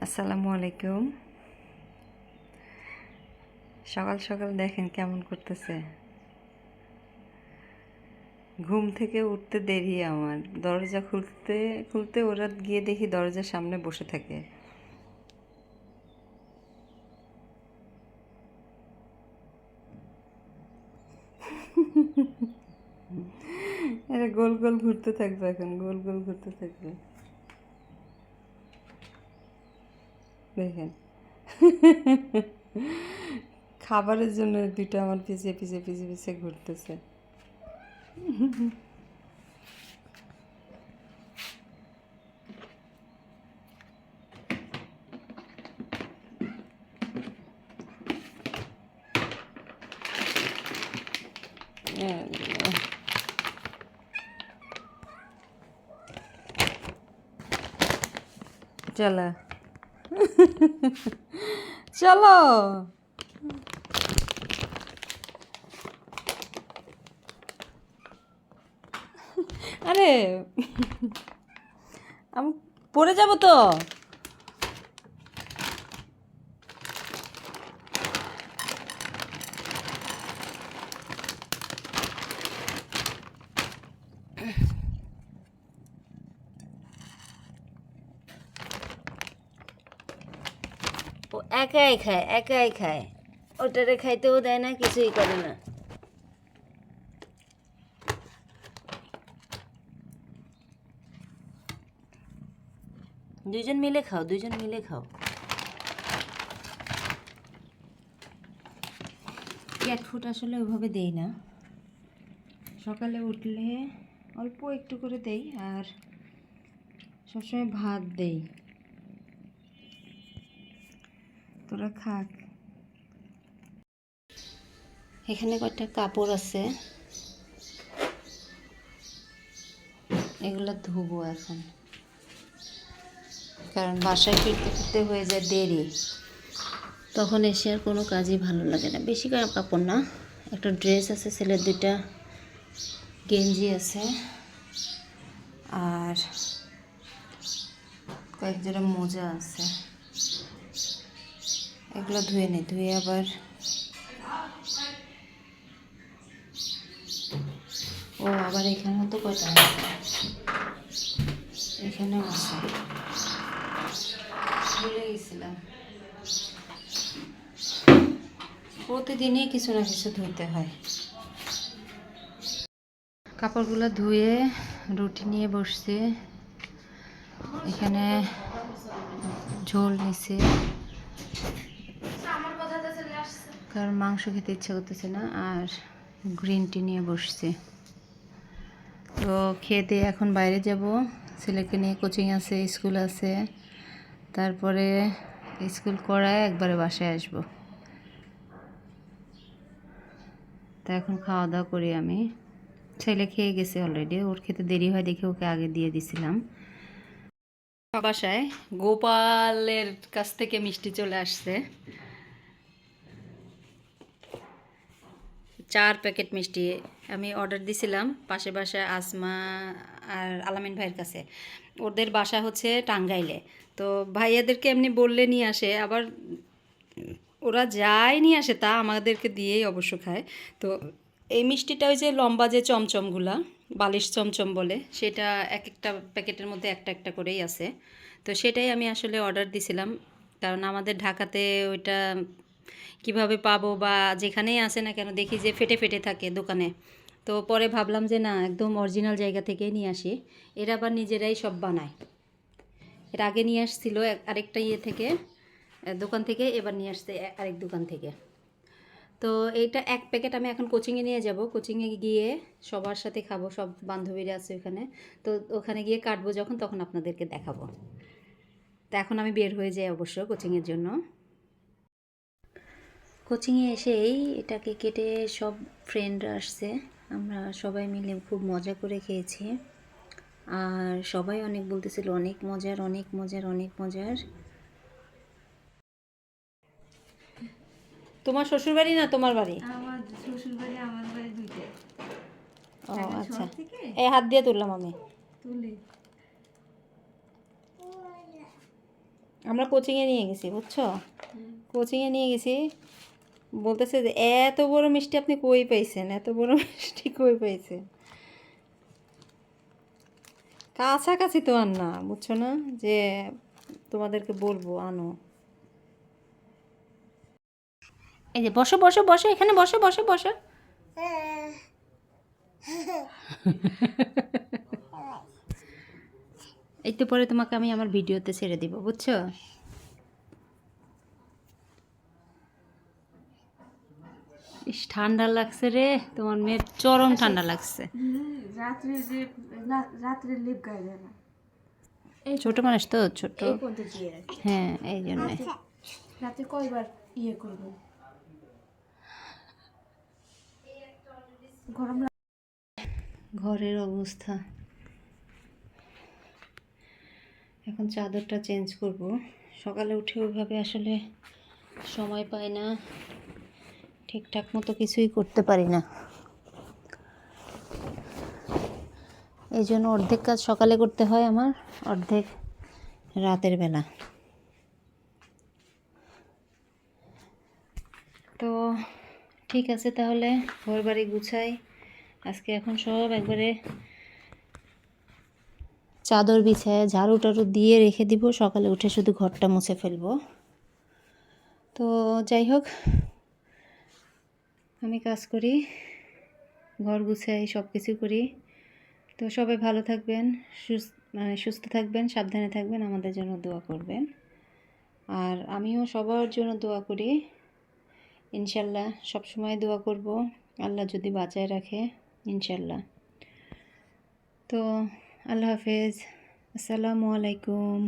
আসসালামু আলাইকুম। সকাল সকাল দেখেন কেমন করতেছে। ঘুম থেকে উঠতে দেরি আমার, দরজা খুলতে খুলতে ওরা গিয়ে দেখি দরজার সামনে বসে থাকে। এরা গোল গোল ঘুরতে থাকবে, এখন গোল গোল ঘুরতে থাকবে। দেখেন, খাবারের জন্য দুইটা আমার পিছিয়ে পিছিয়ে পিছিয়ে পিছিয়ে ঘুরতেছে। চলো চলো, আরে আমি পড়ে যাব তো। ও একাই খায়, একাই খায়, ওটারে খাইতেও দেয় না, কিছুই করে না। দুইজন মিলে খাও, দুইজন মিলে খাও। ক্যাট ফুড আসলে ওইভাবে দেই না, সকালে উঠলে অল্প একটু করে দেই, আর সবসময় ভাত দেই। তোরা খাক। এখানে কয়েকটা কাপড় আছে, এগুলো ধুবো এখন, কারণ বাসায় ফিরতে ফিরতে হয়ে যায় দেরি, তখন এসে আর কোনো কাজই ভালো লাগে না। বেশি কাপড় না, একটা ড্রেস আছে, ছেলের দুইটা গেঞ্জি আছে, আর কয়েক জোড়া মোজা আছে। এগুলো ধুয়ে নিই, ধুয়ে আবার আবার এখানেও তো কয়টা আছে, এখানেও আছে, ভুলে গেছিলাম। প্রতিদিনই কিছু না কিছু ধুইতে হয়। কাপড়গুলো ধুয়ে রুটি নিয়ে বসছি, এখানে ঝোল নিছি, কারণ মাংস খেতে ইচ্ছা করতেছে না, আর গ্রিন টি নিয়ে বসছি। তো খেতে এখন বাইরে যাব, ছেলেকে নিয়ে কোচিং আছে, স্কুল আছে, তারপরে স্কুল করায় একবারে বাসায় আসব। তা এখন খাওয়া দাওয়া করি আমি। ছেলে খেয়ে গেছে অলরেডি, ওর খেতে দেরি হয় দেখে ওকে আগে দিয়ে দিছিলাম। বাসায় গোপালের কাছ থেকে মিষ্টি চলে আসছে, 4 প্যাকেট মিষ্টি আমি অর্ডার দিছিলাম পাশে বাসায় আসমা আর আলামিন ভাইয়ের কাছে। ওদের বাসা হচ্ছে টাঙ্গাইলে, তো ভাইয়াদেরকে এমনি বললে নিয়ে আসে, আবার ওরা যাই নিয়ে আসে তা আমাদেরকে দিয়েই অবশ্য খায়। তো এই মিষ্টিটা ওই যে লম্বা যে চমচমগুলা, বালিশ চমচম বলে, সেটা এক একটা প্যাকেটের মধ্যে একটা একটা করেই আছে। তো সেটাই আমি আসলে অর্ডার দিছিলাম, কারণ আমাদের ঢাকাতে ওইটা কিভাবে পাবো, বা যেখানেই আসে না কেন দেখি যে ফেটে ফেটে থাকে দোকানে। তো পরে ভাবলাম যে না, একদম অরিজিনাল জায়গা থেকেই নিয়ে আসি। এরা আবার নিজেরাই সব বানায়। এর আগে নিয়ে আসছিল আরেকটা থেকে, দোকান থেকে, এবার নিয়ে আসছে আরেক দোকান থেকে। তো এইটা 1 প্যাকেট আমি এখন কোচিংয়ে নিয়ে যাব, কোচিংয়ে গিয়ে সবার সাথে খাবো, সব বান্ধবীরা আছে ওখানে। তো ওখানে গিয়ে কাটবো যখন, তখন আপনাদেরকে দেখাবো। তো এখন আমি বের হয়ে যাই অবশ্য কোচিংয়ের জন্য। কোচিংয়ে এসেই এটাকে কেটে সব ফ্রেন্ডরা আসছে, আমরা সবাই মিলে খুব মজা করে খেয়েছি, আর সবাই অনেক বলতেছিল অনেক মজার, অনেক মজার, অনেক মজার। তোমার শ্বশুরবাড়ি না তোমার বাড়ি? আমার শ্বশুরবাড়ি আমার বাড়ি দুইটাই। ও আচ্ছা, এই হাত দিয়ে তুললাম আমি। তুলি আমরা কোচিংয়ে নিয়ে গেছি, বুঝছো? কোচিংয়ে নিয়ে গেছি, বলতেছে যে এত বড় মিষ্টি আপনি কই পাইছেন, এত বড় মিষ্টি কই পাইছেন। কাছাকাছি তো আর না, বুঝছো না, যে তোমাদেরকে বলবো আনো। এই যে বসো বসো বসো, এখানে বসো বসো বসো। এই তো পরে তোমাকে আমি আমার ভিডিওতে ছেড়ে দিব, বুঝছো? ইস, ঠান্ডা লাগছে রে, তোমার মেয়ের চরম ঠান্ডা লাগছে। রাত্রে যে রাত্রে লিপ গায়ে দেয় না, ছোট মানুষ তো, ছোট। এই পর্যন্ত দিয়ে রাখি। হ্যাঁ, এই জন্যে। রাতে কয়বার ইয়ে করবো, গরম ঘরের অবস্থা, এখন চাদরটা চেঞ্জ করব। সকালে উঠে ওইভাবে আসলে সময় পাই না, ঠিকঠাক মতো কিছুই করতে পারি না। এই জন্য অর্ধেক কাজ সকালে করতে হয় আমার, অর্ধেক রাতের বেলা। তো ঠিক আছে, তাহলে ঘর বাড়ি গুছাই আজকে। এখন সব একবারে চাদর বিছায় ঝাড়ু টাড়ু দিয়ে রেখে দিব, সকালে উঠে শুধু ঘরটা মুছে ফেলবো। তো যাই হোক, আমি কাজ করি, ঘর গুছাই, সব কিছু করি। তো সবাই ভালো থাকবেন, সুস্থ থাকবেন, সাবধানে থাকবেন, আমাদের জন্য দোয়া করবেন। আর আমিও সবার জন্য দোয়া করি, ইনশাল্লাহ সবসময় দোয়া করব, আল্লাহ যদি বাঁচায় রাখে, ইনশাল্লাহ। তো আল্লাহ হাফেজ, আসসালামু আলাইকুম।